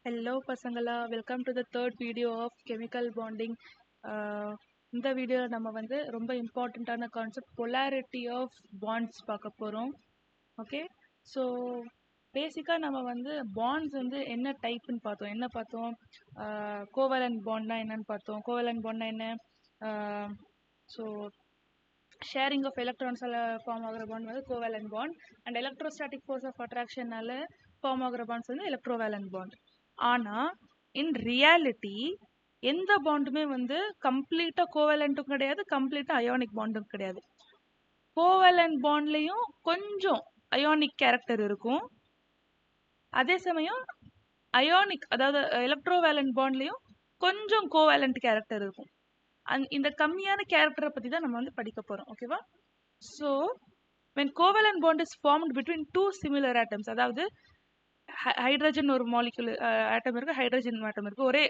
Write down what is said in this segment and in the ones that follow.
Hello பசங்களா, welcome to the third video of chemical bonding. இந்த வீடியோவில் நம்ம வந்து ரொம்ப இம்பார்ட்டண்ட்டான கான்செப்ட் பொலாரிட்டி ஆஃப் பாண்ட்ஸ் பார்க்க போகிறோம். ஓகே, ஸோ பேசிக்காக நம்ம வந்து பாண்ட்ஸ் வந்து என்ன டைப்புன்னு பார்த்தோம். என்ன பார்த்தோம்? கோவலண்ட் பாண்ட்னா என்னன்னு பார்த்தோம். கோவலண்ட் பாண்ட்னா என்ன? ஸோ ஷேரிங் ஆஃப் எலக்ட்ரான்ஸால் ஃபார்ம் ஆகிற பாண்ட் வந்து covalent bond, and electrostatic force of அட்ராக்ஷனால ஃபார்ம் ஆகிற பாண்ட்ஸ் வந்து எலக்ட்ரோவேலண்ட் பாண்ட். ஆனால் இன் ரியாலிட்டி எந்த பாண்டுமே வந்து கம்ப்ளீட்டாக கோவேலண்ட்டும் கிடையாது, கம்ப்ளீட்டாக அயோனிக் பாண்டும் கிடையாது. கோவேலண்ட் பாண்ட்லேயும் கொஞ்சம் அயோனிக் கேரக்டர் இருக்கும், அதே சமயம் அயோனிக் அதாவது எலக்ட்ரோவேலண்ட் பாண்ட்லேயும் கொஞ்சம் கோவேலண்ட் கேரக்டர் இருக்கும். இந்த கம்மியான கேரக்டரை பற்றி தான் நம்ம வந்து படிக்க போகிறோம். ஓகேவா? So when covalent bond is formed between two similar atoms, அதாவது ஹைட்ரஜன் ஒரு மாலிகுல் ஆட்டம் இருக்கு, ஹைட்ரஜன் ஆட்டம் இருக்கு, ஒரே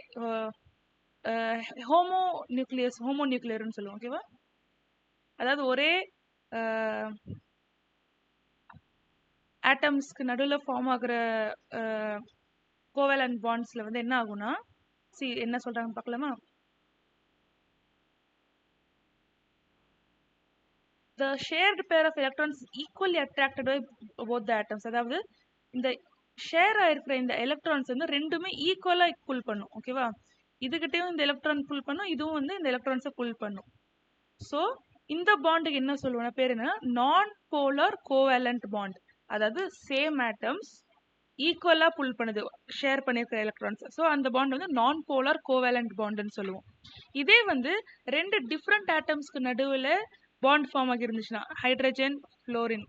ஹோமோநியூக்ளியர்னு சொல்லுவோம். ஓகேவா? அதாவது ஒரே ஆட்டம்ஸ்க்கு நடுவில் ஃபார்ம் ஆகிற கோவேலண்ட் பாண்ட்ஸில் வந்து என்ன ஆகும்னா, என்ன சொல்கிறாங்க பார்க்கலாமா? The shared pair of electrons is equally attracted by both the atoms. அதாவது இந்த ஷேர் ஆயிருக்கிற இந்த எலக்ட்ரான்ஸ் வந்து ரெண்டுமே ஈக்குவலாக புல் பண்ணும். ஓகேவா? இதுகிட்டையும் இந்த எலக்ட்ரான் புல் பண்ணும், இதுவும் வந்து இந்த எலக்ட்ரான்ஸை புல் பண்ணும். ஸோ இந்த பாண்டுக்கு என்ன சொல்லுவோம்? பேர் என்னன்னா நான் போலார் கோவேலண்ட் பாண்ட். அதாவது சேம் ஆட்டம்ஸ் ஈக்குவலாக புல் பண்ணுது ஷேர் பண்ணியிருக்கிற எலக்ட்ரான்ஸ். ஸோ அந்த பாண்ட் வந்து நான் போலார் கோவேலண்ட் பாண்டுன்னு சொல்லுவோம். இதே வந்து ரெண்டு டிஃப்ரெண்ட் ஆட்டம்ஸ்க்கு நடுவில் பாண்ட் ஃபார்ம் ஆகி இருந்துச்சுன்னா, ஹைட்ரஜன் ஃப்ளோரின்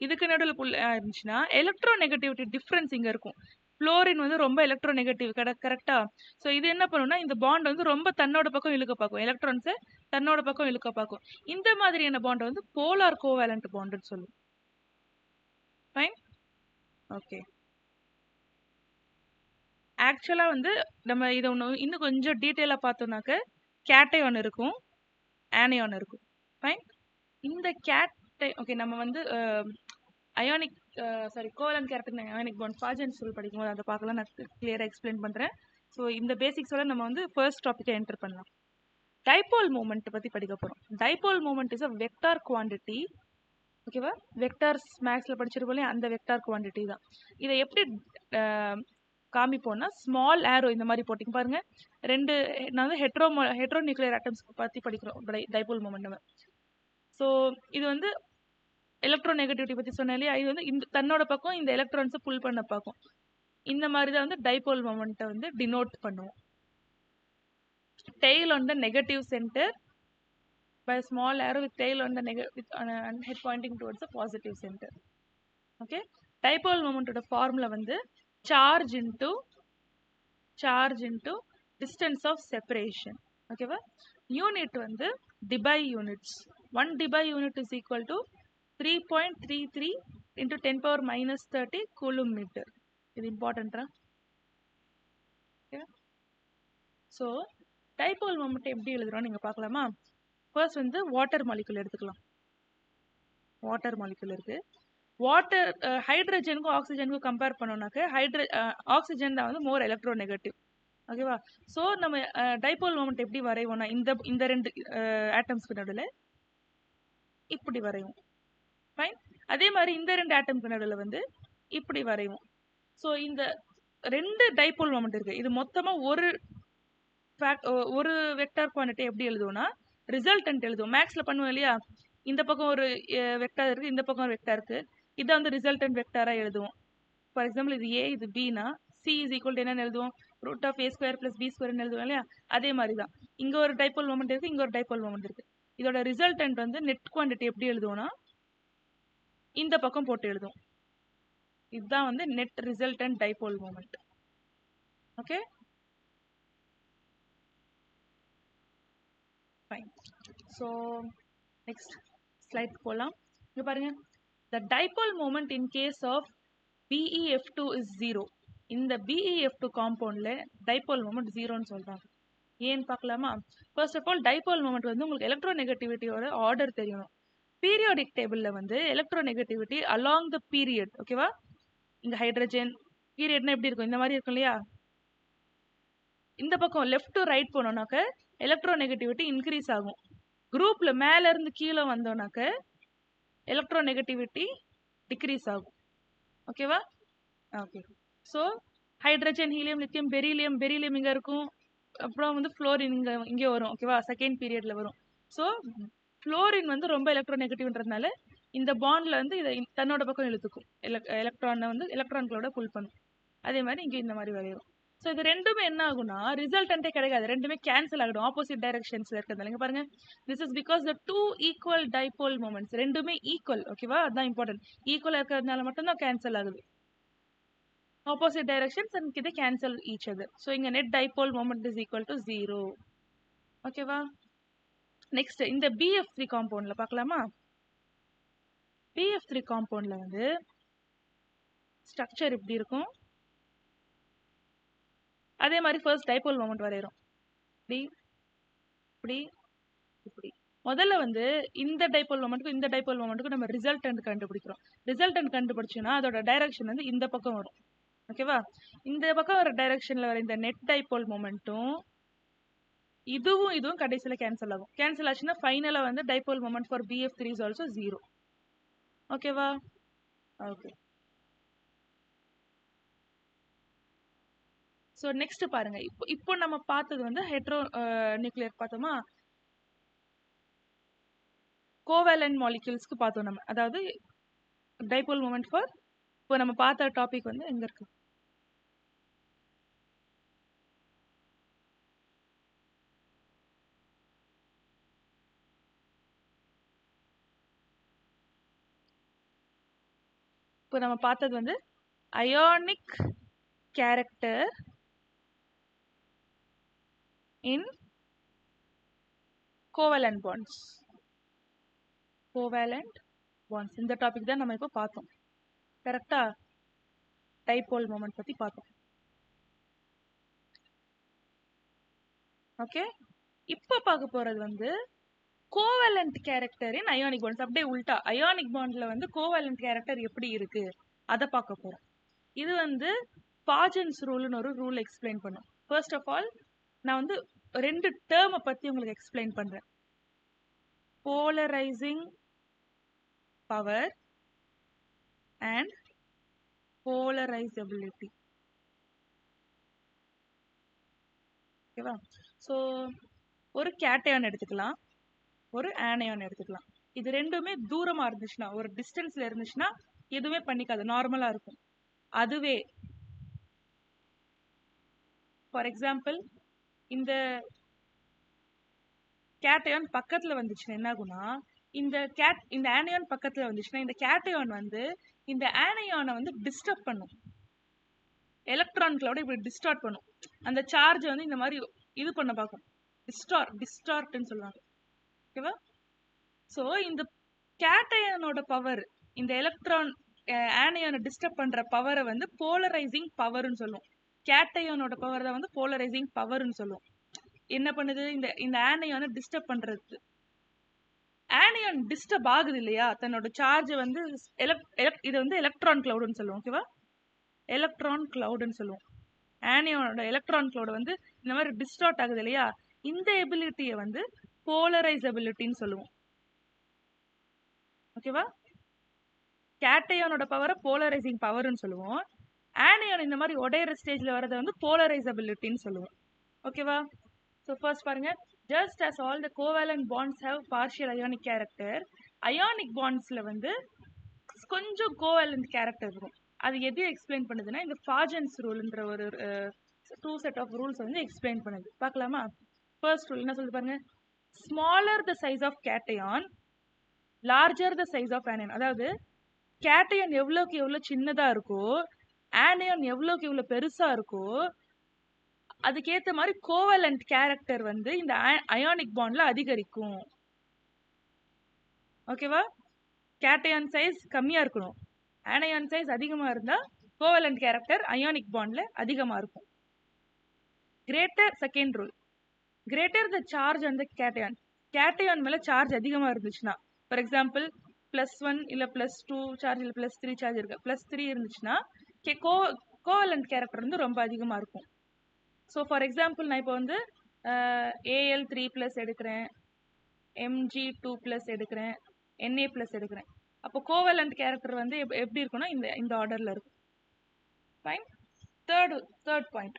இதுக்கு நடுவில் புல் இருந்துச்சுன்னா, எலக்ட்ரோ நெகட்டிவிட்டி டிஃப்ரென்ஸ் இங்கே இருக்கும். ஃப்ளோரின் வந்து ரொம்ப எலக்ட்ரோ நெகட்டிவ் கரெக்டா? ஸோ இது என்ன பண்ணுன்னா, இந்த பாண்ட் வந்து ரொம்ப தன்னோட பக்கம் இழுக்க பார்க்கும், எலக்ட்ரான்ஸை தன்னோட பக்கம் இழுக்க பார்க்கும். இந்த மாதிரியான பாண்ட் வந்து போலார் கோவேலண்ட் பாண்டுன்னு சொல்லுவோம். Fine, okay. ஆக்சுவலாக வந்து நம்ம இதை ஒன்று இன்னும் கொஞ்சம் டீட்டெயிலாக பார்த்தோம்னாக்க கேட்டையான் இருக்கும், ஆனியான் இருக்கும். ஃபைன், இந்த கேட்டை ஓகே நம்ம வந்து ionic covalent character ionic bond Fajans சொல் படிக்கும்போது அதை பார்க்கலாம், நான் கிளியராக எக்ஸ்பிளைன் பண்ணுறேன். ஸோ இந்த பேசிக்ஸோட நம்ம வந்து ஃபர்ஸ்ட் டாப்பிக்கை என்டர் பண்ணலாம். டைபோல் மூமெண்ட் பற்றி படிக்க போகிறோம். Dipole moment is a vector quantity. ஓகேவா? வெக்டார்ஸ் மேக்ஸில் படிச்சிருக்கோம், அந்த வெக்டார் குவான்டிட்டி தான். இதை எப்படி காமிப்போம்னா, ஸ்மால் ஏரோ இந்த மாதிரி போட்டிங்க பாருங்க. ரெண்டு நான் வந்து ஹெட்ரோ நியூக்ளியர் ஆட்டம்ஸ் பற்றி படிக்கிறோம் டைபோல் மூமெண்ட் நம்ம. ஸோ இது வந்து எலக்ட்ரோ நெகட்டிவிட்டி பற்றி சொன்னேன் இல்லையா, இது வந்து இந்த தன்னோட பக்கம் இந்த எலக்ட்ரான்ஸை புல் பண்ண பார்க்கும். இந்த மாதிரி தான் வந்து டைபோல் மொமெண்ட்டை வந்து டினோட் பண்ணுவோம். tail on the negative center by a small arrow with tail on the and head pointing towards the positive center. Okay, dipole moment ஓட ஃபார்முலா வந்து charge into distance of separation. ஓகேவா? Unit வந்து debye units. 1 debye unit is equal to 3.33 into 10 power minus 30 coulomb meter. இது இம்பார்ட்டன்ட்டா? Okay, so dipole moment எப்படி எழுதுறோம் நீங்கள் பார்க்கலாமா? First வந்து வாட்டர் மாலிகுல் எடுத்துக்கலாம். வாட்டர் மாலிகுல் இருக்கு. வாட்டர் ஹைட்ரஜனுக்கும் ஆக்சிஜனுக்கும் கம்பேர் பண்ணோம்னாக்க ஆக்சிஜன் தான் வந்து மோர் எலக்ட்ரோ நெகட்டிவ். ஓகேவா? ஸோ நம்ம டைபோல் மொமெண்ட் எப்படி வரைவோம்னா, இந்த ரெண்டு ஆட்டம்ஸ்க்கு நடுவில் இப்படி வரைவோம். ஃபைன், அதே மாதிரி இந்த ரெண்டு ஆட்டம்க்கு நடுவில் வந்து இப்படி வரைவோம். ஸோ இந்த ரெண்டு டைபோல் மொமெண்ட் இருக்கு, இது மொத்தமாக ஒரு வெக்டார் குவான்டிட்டி எப்படி எழுதுவோம்னா ரிசல்டன்ட் எழுதுவோம். மேக்ஸில் பண்ணுவோம் இல்லையா, இந்த பக்கம் ஒரு வெக்டார் இருக்குது, இந்த பக்கம் ஒரு வெக்டார் இருக்குது, இதை வந்து ரிசல்டன்ட் வெக்டாராக எழுதுவோம். ஃபார் எக்ஸாம்பிள் இது ஏ, இது பினா சி இஸ் ஈக்குவல் டு என்னன்னு எழுதுவோம், root of A square plus B ஸ்கொயர்னு எழுதுவோம் இல்லையா. அதே மாதிரி தான் இங்கே ஒரு டைபோல் மொமெண்ட் இருக்குது, இங்கே ஒரு டைபோல் மொமெண்ட் இருக்குது. இதோட ரிசல்டன்ட் வந்து நெட் குவான்டிட்டி எப்படி எழுதுவோம்னா இந்த பக்கம் போட்டு எழுதுவோம். இதுதான் வந்து net resultant dipole moment. Okay, fine. So next slide போகலாம். இங்கே பாருங்க, the dipole moment in case of BeF2 is 0. இந்த BeF2 காம்பவுண்டில் டைபோல் மோமெண்ட் 0ன்னு சொல்கிறாங்க. ஏன்னு பார்க்கலாமா? First of all dipole moment வந்து உங்களுக்கு எலக்ட்ரோ நெகட்டிவிட்டியோட ஆர்டர் தெரியணும். பீரியாடிக் டேபிளில் வந்து electronegativity along the period. ஓகேவா? இங்கே ஹைட்ரஜன் பீரியட்னா எப்படி இருக்கும், இந்த மாதிரி இருக்கும் இல்லையா. இந்த பக்கம் லெஃப்ட் டு ரைட் போனோம்னாக்க எலக்ட்ரோநெகட்டிவிட்டி இன்க்ரீஸ் ஆகும். குரூப்ல மேல இருந்து கீழே வந்தோம்னாக்க எலக்ட்ரோநெகட்டிவிட்டி டிக்ரீஸ் ஆகும். ஓகேவா? Okay. So hydrogen, helium, lithium, beryllium இங்கே இருக்கும். அப்புறம் வந்து ஃப்ளோரின் இங்கே வரும். ஓகேவா? செகண்ட் பீரியட்ல வரும். ஸோ ஃப்ளோரின் வந்து ரொம்ப எலக்ட்ரோநெகட்டிவ்ன்றதுனால இந்த பாண்ட்ல வந்து இதை தன்னோட பக்கம் இழுத்துக்கும். எலக்ட்ரானை வந்து எலக்ட்ரான்களோட புல் பண்ணும். அதே மாதிரி இங்கே இந்த மாதிரி வரையும். ஸோ இது ரெண்டுமே என்ன ஆகும்னா ரிசல்டன்ட்டே கிடைக்காது. ரெண்டுமே கேன்சல் ஆகிடும். ஆப்போசிட் டைரக்ஷன்ஸ்ல இருக்கிறதால இங்க பாருங்க. This is because the two equal dipole moments ரெண்டுமே ஈக்குவல். ஓகேவா? அதுதான் இம்பார்ட்டன்ட். ஈக்குவல் இருக்கிறதுனால மட்டும்தான் கேன்சல் ஆகுது. ஆப்போசிட் டைரக்ஷன்ஸ் அண்ட் இது கேன்சல் ஈச் அதர். ஸோ இங்க net dipole moment is equal to 0. ஓகேவா? நெக்ஸ்ட் இந்த BF3 காம்பவுண்ட்ல பார்க்கலாமா? BF3 காம்பவுண்ட்ல வந்து ஸ்ட்ரக்சர் இப்படி இருக்கும். அதே மாதிரி ஃபர்ஸ்ட் டைபோல் மொமெண்ட் வரையறோம். இப்படி இப்படி இப்படி. முதல்ல வந்து இந்த டைபோல் மொமெண்ட்டுக்கும் இந்த டைபோல் மொமெண்ட்டுக்கும் நம்ம ரிசல்டன்ட் கண்டுபிடிக்கிறோம். ரிசல்டன்ட் கண்டுபிடிச்சோன்னா அதோட டைரக்ஷன் வந்து இந்த பக்கம் வரும். ஓகேவா? இந்த பக்கம் வர டைரக்ஷன்ல வர இந்த நெட் டைபோல் மொமெண்ட்டும் இதுவும் கடைசியில் கேன்சல் ஆகும். கேன்சல் ஆச்சுன்னா ஃபைனலா வந்து dipole moment for BF3 is also 0. ஓகேவா? ஓகே. ஸோ நெக்ஸ்ட் பாருங்க. இப்போ நம்ம பார்த்தது வந்து ஹெட்ரோ நியூக்ளியர் பார்த்தோமா? கோவேலன்ட் மாலிக்யூல்ஸ்க்கு பார்த்தோம் நம்ம. அதாவது டைபோல் மொமெண்ட் ஃபார் இப்போ நம்ம பார்த்த டாபிக் வந்து எங்க இருக்கு? இப்போ நம்ம பார்த்தது வந்து ionic character in covalent bonds. Covalent bonds இந்த டாபிக் தான் நம்ம இப்போ பார்த்தோம். கரெக்டா? டைபோல் மொமெண்ட் பத்தி பார்த்தோம். ஓகே. இப்போ பார்க்க போறது வந்து கோவேலன்ட் கேரக்டர் இன் அயானிக் பாண்ட்ஸ். அப்படியே உல்டா அயானிக் பாண்ட்ல வந்து கோவேலன்ட் கேரக்டர் எப்படி இருக்கு அதை பார்க்க போறோம். இது வந்து பாஜன்ஸ் ரூல்னு ஒரு ரூல் எக்ஸ்பிளைன் பண்ணும். ஃபர்ஸ்ட் ஆஃப் ஆல் நான் வந்து ரெண்டு டேர்மை பத்தி உங்களுக்கு எக்ஸ்பிளைன் பண்றேன். Polarising power and polarisability. ஓகேவா? ஸோ ஒரு கேட்டையான் எடுத்துக்கலாம், ஒரு ஆனையான் எடுத்துக்கலாம். இது ரெண்டுமே தூரமா இருந்துச்சுன்னா, ஒரு டிஸ்டன்ஸ்ல இருந்துச்சுன்னா எதுவுமே பண்ணிக்காது, நார்மலா இருக்கும். அதுவே ஃபார் எக்ஸாம்பிள் இந்த கேட்டையான் பக்கத்துல வந்துச்சுன்னா என்ன ஆகும்னா, இந்த ஆனையான் பக்கத்துல வந்துச்சுன்னா இந்த கேட்டையான் வந்து இந்த ஆனையானை வந்து டிஸ்டர்ப் பண்ணும். எலக்ட்ரான்களோட இப்படி டிஸ்டார்ட் பண்ணும். அந்த சார்ஜ் வந்து இந்த மாதிரி இது பண்ண பார்க்கும். டிஸ்டார்ட்னு சொல்லுவாங்க. ஓகேவா? ஸோ இந்த கேட்டையானோட பவர் இந்த எலக்ட்ரான் ஆனையானை டிஸ்டர்ப் பண்ற பவரை வந்து போலரைசிங் பவர்னு சொல்லுவோம். கேட்டையானோட பவர் தான் வந்து போலரைசிங் பவர்னு சொல்லுவோம். என்ன பண்ணுது? இந்த ஆனையானை டிஸ்டர்ப் பண்றது. ஆனையான் டிஸ்டர்ப் ஆகுது இல்லையா, தன்னோட சார்ஜ் வந்து இது வந்து எலக்ட்ரான் கிளவுடுன்னு சொல்லுவோம். ஓகேவா? எலக்ட்ரான் கிளவுடுன்னு சொல்லுவோம். ஆனியோனோட எலக்ட்ரான் கிளவுட் வந்து இந்த மாதிரி டிஸ்டார்ட் ஆகுது இல்லையா, இந்த எபிலிட்டியை வந்து போலரைசபிலிட்டின்னு சொல்லுவோம். ஓகேவா? கேட்டையானோட பவரை போலரைசிங் பவர்னு சொல்லுவோம். ஆனியான் இந்த மாதிரி உடையிற ஸ்டேஜ்ல வரதை வந்து போலரைசபிலிட்டின்னு சொல்லுவோம். ஓகேவா? ஸோ ஃபர்ஸ்ட் பாருங்க. Just as all the covalent bonds have partial ionic character, ionic bondsல வந்து கொஞ்சம் கோவேலண்ட் கேரக்டர் இருக்கும். அது எது எக்ஸ்பிளைன் பண்ணுதுன்னா இந்த பாஜன்ஸ் ரூல்ன்ற ஒரு 2 செட் ஆஃப் ரூல்ஸ் வந்து எக்ஸ்பிளைன் பண்ணுது. பார்க்கலாமா? ஃபர்ஸ்ட் ரூல் என்ன சொல்லுது பாருங்க. Smaller the size of cation, larger the size of anion. அதாவது கேட்டையான் எவ்வளோக்கு எவ்வளோ சின்னதா இருக்கோ, ஆனியான் எவ்வளோக்கு எவ்வளோ பெருசா இருக்கோ, அதுக்கேற்ற மாதிரி கோவேலண்ட் கேரக்டர் வந்து இந்த அயானிக் பாண்ட்ல அதிகரிக்கும். ஓகேவா? கேட்டையான் சைஸ் கம்மியா இருக்கணும், ஆனையான் சைஸ் அதிகமா இருந்தா கோவேலண்ட் கேரக்டர் அயானிக் பாண்ட்ல அதிகமா இருக்கும். கிரேட்டர் செகண்ட் ரூல், கிரேட்டர் த சார்ஜ் அந்த கேட்டையான் மேல சார்ஜ் அதிகமா இருந்துச்சுன்னா, ஃபார் எக்ஸாம்பிள் +1 இல்ல +2 சார்ஜ் இல்ல +3 சார்ஜ் இருக்கு, +3 இருந்துச்சுன்னா கோவேலண்ட் கேரக்டர் வந்து ரொம்ப அதிகமா இருக்கும். ஸோ ஃபார் எக்ஸாம்பிள் நான் இப்போ வந்து AL3+ எடுக்கிறேன், Mg2+ எடுக்கிறேன், Na+ எடுக்கிறேன். அப்போ கோவலண்ட் கேரக்டர் வந்து எப்படி இருக்குன்னா இந்த ஆர்டரில் இருக்கும். Fine. Third point,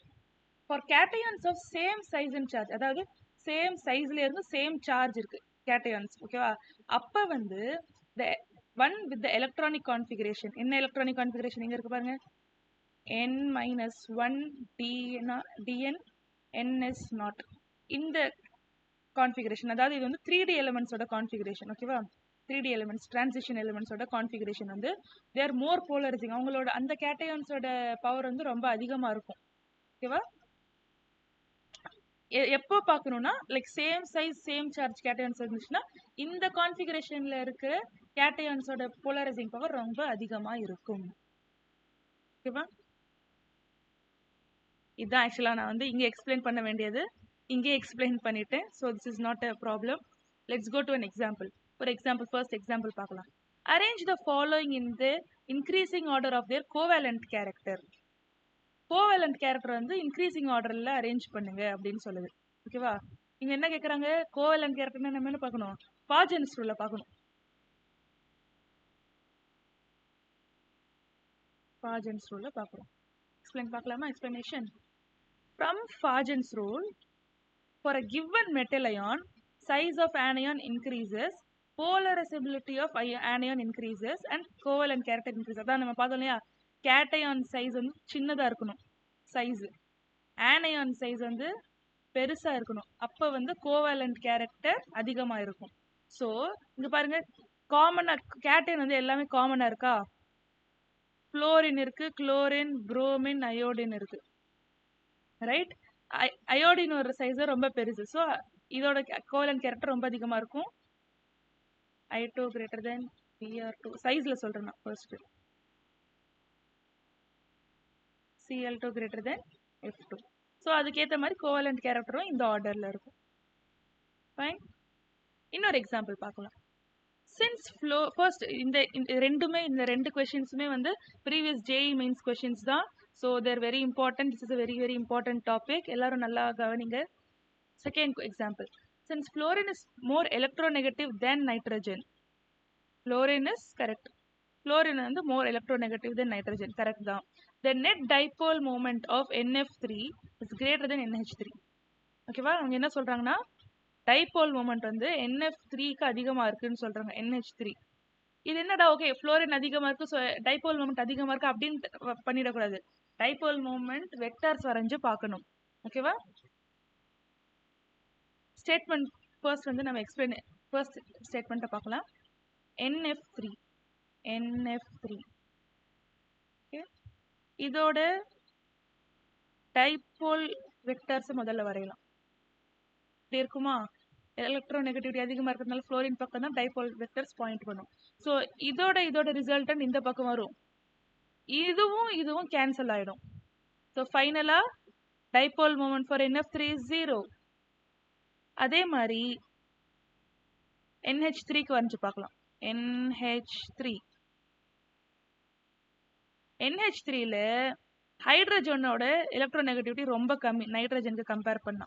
for cations of same size and charge, அதாவது சேம் சைஸ்ல இருந்து சேம் சார்ஜ் இருக்கு கேட்டையான்ஸ், ஓகேவா? அப்போ வந்து the one with the electronic configuration, என்ன எலக்ட்ரானிக் கான்ஃபிகரேஷன் இங்க இருக்கு பாருங்க, n-1 dn ns0, இந்த கான்ஃபிகரேஷன், அதாவது இது வந்து 3D எலிமெண்ட்ஸோட கான்ஃபிகரேஷன், ஓகேவா? 3D எலிமெண்ட்ஸ், டிரான்சிஷன் எலிமெண்ட்ஸோட கான்ஃபிகரேஷன் வந்து தே ஆர் மோர் போலரைசிங், அவங்களோட அந்த கேட்டையான்ஸோட பவர் வந்து ரொம்ப அதிகமா இருக்கும், ஓகேவா? எப்போ பார்க்கணும்னா like same size same charge cations இருந்துச்சுன்னா இந்த கான்ஃபிகரேஷன்ல இருக்கிற கேட்டையான்ஸோட போலரைசிங் பவர் ரொம்ப அதிகமா இருக்கும், ஓகேவா? இதுதான் ஆக்சுவலா நான் வந்து இங்க எக்ஸ்பிளைன் பண்ண வேண்டியது, இங்கே எக்ஸ்பிளைன் பண்ணிட்டேன். So this is not a problem. Let's go to an example. ஒரு எக்ஸாம்பிள், ஃபர்ஸ்ட் எக்ஸாம்பிள் பார்க்கலாம். Arrange the following in the increasing order of their covalent character. Covalent character வந்து இன்க்ரீசிங் ஆர்டர்ல அரேஞ்ச் பண்ணுங்க அப்படின்னு சொல்லுது, ஓகேவா? இங்க என்ன கேட்குறாங்க, கோவேலண்ட் கேரக்டர்னா நம்ம என்ன பார்க்கணும், பாஜன்ஸ் ரூல்ல பார்க்கணும். பாஜன்ஸ் ரூல்ல பார்க்கணும். எக்ஸ்பிளைன் பார்க்கலாமா? Explanation. From Fajan's rule, for a given metal ion, size of anion increases, polarizability of anion increases, and covalent character increases. அதான் நம்ம பார்த்தோம் இல்லையா, கேட்டையான் சைஸ் வந்து சின்னதாக இருக்கணும் சைஸ், ஆனையான் சைஸ் வந்து பெருசாக இருக்கணும், அப்போ வந்து கோவேலண்ட் கேரக்டர் அதிகமாக இருக்கும். ஸோ இங்கே பாருங்க, காமனாக கேட்டையான் வந்து எல்லாமே காமனாக இருக்கா, ஃப்ளோரின் இருக்கு, குளோரின், புரோமின், அயோடின் இருக்கு, ரைட்? அயோடினோட சைஸ் ரொம்ப பெருசு, ஸோ இதோட கோவலண்ட் கேரக்டர் ரொம்ப அதிகமாக இருக்கும். I2 greater than Br2 சைஸ்ல சொல்றேன் நான் first. Cl2 greater than F2. So அதுக்கேற்ற மாதிரி கோவலண்ட் கேரக்டரும் இந்த ஆர்டர்ல இருக்கும். ஃபைன். இன்னொரு எக்ஸாம்பிள் பார்க்கலாம். சின்ஸ் ஃப்ளோ ஃபர்ஸ்ட் இந்த ரெண்டு கொஷின்ஸுமே வந்து ப்ரீவியஸ் JEE மெயின்ஸ் கொஷின்ஸ் தான். So they're very important. This is a very very important topic. எல்லாரும் நல்லா கவனிங்க. Second example. Since fluorine is more electronegative than nitrogen. Fluorine is correct. Fluorine வந்து more electronegative than nitrogen, correct தான். The net dipole moment of NF3 is greater than NH3. ஓகேவா? அவங்க என்ன சொல்றாங்கன்னா, dipole moment வந்து NF3க்கு அதிகமாக இருக்குன்னு சொல்றாங்க, NH3. இது என்னடா, ஓகே ஃப்ளோரின் அதிகமாக இருக்கு, ஸோ டைபோல் மூமெண்ட் அதிகமாக இருக்கு அப்படின்னு பண்ணிடக்கூடாது. டைபோல் மூமெண்ட் வெக்டார்ஸ் வரைஞ்சு பார்க்கணும், ஓகேவா? ஸ்டேட்மெண்ட் ஃபர்ஸ்ட் வந்து நம்ம ஃபர்ஸ்ட் ஸ்டேட்மெண்ட்டை பார்க்கலாம். NF3 ஓகே, இதோட டைபோல் வெக்டார்ஸ் முதல்ல வரையலாம். இப்படி இருக்குமா, எலக்ட்ரோநெகட்டிவிட்டி அதிகமாக இருக்கிறதுனால ஃப்ளோரின் பக்கம் தான் டைபோல் வெக்டர்ஸ் பாயிண்ட் பண்ணும். ஸோ இதோட ரிசல்டன் இந்த பக்கம் வரும், இதுவும் கேன்சல் ஆகிடும். ஸோ ஃபைனலாக dipole moment for NF3 is 0. அதே மாதிரி NH3க்கு வரைஞ்சு பார்க்கலாம். NH3ல ஹைட்ரஜனோட எலக்ட்ரோநெகட்டிவிட்டி ரொம்ப கம்மி நைட்ரஜனுக்கு கம்பேர் பண்ணா,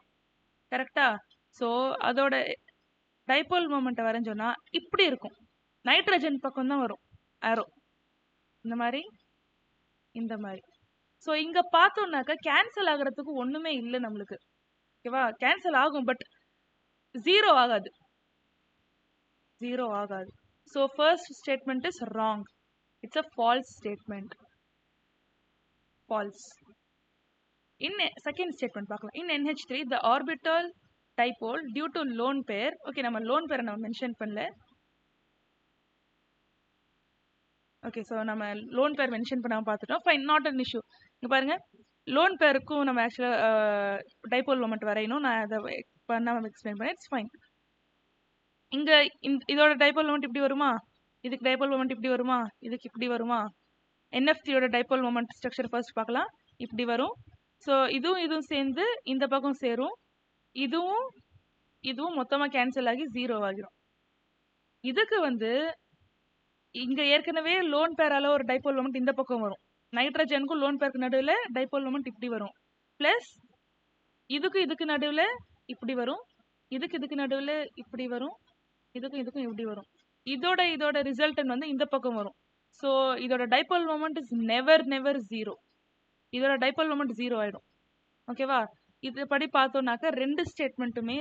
கரெக்டா? ஸோ அதோட டைபோல் மூமெண்ட்டை வரைஞ்சோன்னா இப்படி இருக்கும், நைட்ரஜன் பக்கம் தான் வரும் ஆரோ, இந்த மாதிரி. ஸோ இங்க பார்த்தோம்னாக்கா கேன்சல் ஆகிறதுக்கு ஒண்ணுமே இல்லை நம்மளுக்கு, ஓகேவா? கேன்சல் ஆகும், பட் ஜீரோ ஆகாது. So first statement is wrong. It's a false statement. False. Second statement பார்க்கலாம். In NH3 the orbital dipole due to lone pair. Okay, நம்ம லோன் பேரை நம்ம மென்ஷன் பண்ணல. ஓகே, ஸோ நம்ம லோன் பேர் மென்ஷன் பண்ணாமல் பார்த்துட்டோம். Fine, not an issue. இங்கே பாருங்க, லோன் பேருக்கும் நம்ம ஆக்சுவலாக டைபோல் மொமெண்ட் வரையணும். நான் அதை பண்ணாமல் எக்ஸ்பிளைன் பண்ணேன். It's fine. இங்கே இதோட டைபோல் மொமெண்ட் இப்படி வருமா, இதுக்கு டைபோல் மொமெண்ட் இப்படி வருமா, இதுக்கு இப்படி வருமா? NF3யோட டைபோல் மொமெண்ட் ஸ்ட்ரக்சர் ஃபர்ஸ்ட் பார்க்கலாம். இப்படி வரும். ஸோ இதுவும் சேர்ந்து இந்த பக்கம் சேரும், இதுவும் மொத்தமாக கேன்சல் ஆகி 0 ஆகிரும். இதுக்கு வந்து இங்க ஏற்கனவே லோன் பேரால ஒரு டைபோல் மொமெண்ட் இந்த பக்கம் வரும், நைட்ரஜனுக்கும் லோன் பேருக்கு நடுவில் டைபோல் மொமெண்ட் இப்படி வரும், பிளஸ் இதுக்கு நடுவில் இப்படி வரும், இதுக்கு நடுவில் இப்படி வரும், இதுக்கும் இப்படி வரும். இதோட ரிசல்டன் வந்து இந்த பக்கம் வரும். ஸோ இதோட dipole moment is never zero. இதோட டைபோல் மொமெண்ட் ஜீரோ ஆயிடும். ஓகேவா? இது படி பார்த்தோம்னாக்க ரெண்டு ஸ்டேட்மெண்ட்டுமே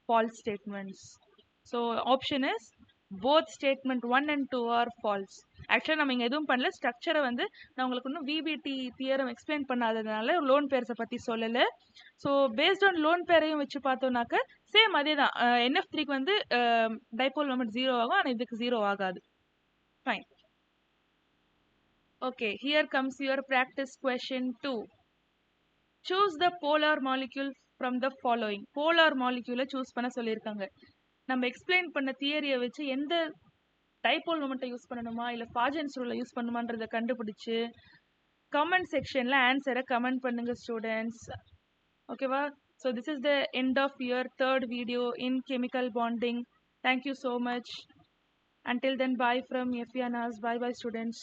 false statements. So option is both statement 1 and 2 are false. ஆக்சுவலாக நம்ம இங்கே எதுவும் பண்ணல. ஸ்ட்ரக்சரை வந்து நான் உங்களுக்கு இன்னும் விபிடி தியரம் எக்ஸ்பிளைன் பண்ணாததுனால லோன் பேர்ஸை பற்றி சொல்லலை. ஸோ பேஸ்ட் ஆன் லோன் பேரையும் வச்சு பார்த்தோம்னாக்க சேம் அதே தான். NF3க்கு வந்து டைபோல் மொமெண்ட் ஜீரோ ஆகும், ஆனால் இதுக்கு ஜீரோ ஆகாது. Fine. Okay, here comes your practice question 2. Choose the polar molecule from the following. Polar மாலிக்யூலை சூஸ் பண்ண சொல்லியிருக்காங்க. நம்ம எக்ஸ்பிளைன் பண்ண தியரியை வச்சு எந்த டைபோல் மொமெண்ட்டை யூஸ் பண்ணணுமா இல்லை ஃபாஜன்ஸ் ரூலை யூஸ் பண்ணுமான்றதை கண்டுபிடிச்சு கமெண்ட் செக்ஷனில் ஆன்சரை கமெண்ட் பண்ணுங்க ஸ்டூடெண்ட்ஸ். ஓகேவா? So this is the end of your third video in chemical bonding. Thank you so much. Until then, bye from Efianas. Bye students.